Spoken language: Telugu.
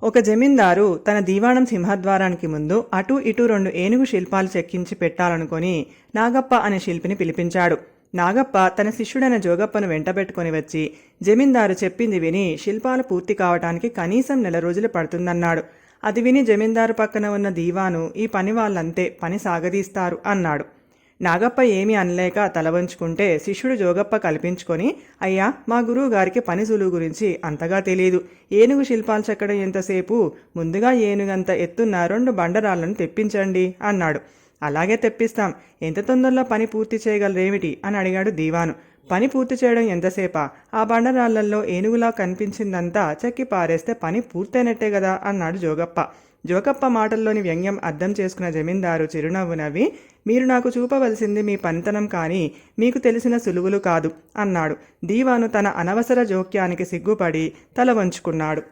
ఒక జమీందారు తన దీవాణం సింహద్వారానికి ముందు అటూ ఇటూ 2 ఏనుగు శిల్పాలు చెక్కించి పెట్టాలనుకొని నాగప్ప అనే శిల్పిని పిలిపించాడు. నాగప్ప తన శిష్యుడైన జోగప్పను వెంటబెట్టుకుని వచ్చి జమీందారు చెప్పింది విని శిల్పాలు పూర్తి కావటానికి కనీసం 1 నెల రోజులు పడుతుందన్నాడు. అది విని జమీందారు పక్కన ఉన్న దీవాను ఈ పని వాళ్ళంతే, పని సాగదీస్తారు అన్నాడు. నాగప్ప ఏమీ అనలేక తల వంచుకుంటే శిష్యుడు జోగప్ప కల్పించుకొని, అయ్యా, మా గురువు గారికి పని సులువు గురించి అంతగా తెలియదు. ఏనుగు శిల్పాలు చెక్కడం ఎంతసేపు, ముందుగా ఏనుగంత ఎత్తున్న 2 బండరాళ్లను తెప్పించండి అన్నాడు. అలాగే తెప్పిస్తాం, ఎంత తొందరలో పని పూర్తి చేయగలరేమిటి అని అడిగాడు దీవాను. పని పూర్తి చేయడం ఎంతసేపా, ఆ బండరాళ్లలో ఏనుగులా కనిపించిందంతా చెక్కి పారేస్తే పని పూర్తయినట్టే కదా అన్నాడు జోగప్ప. జోగప్ప మాటల్లోని వ్యంగ్యం అర్థం చేసుకున్న జమీందారు చిరునవ్వు నవ్వి, మీరు నాకు చూపవలసింది మీ పనితనం కానీ మీకు తెలిసిన సులువులు కాదు అన్నాడు. దీవాను తన అనవసర జోక్యానికి సిగ్గుపడి తల వంచుకున్నాడు.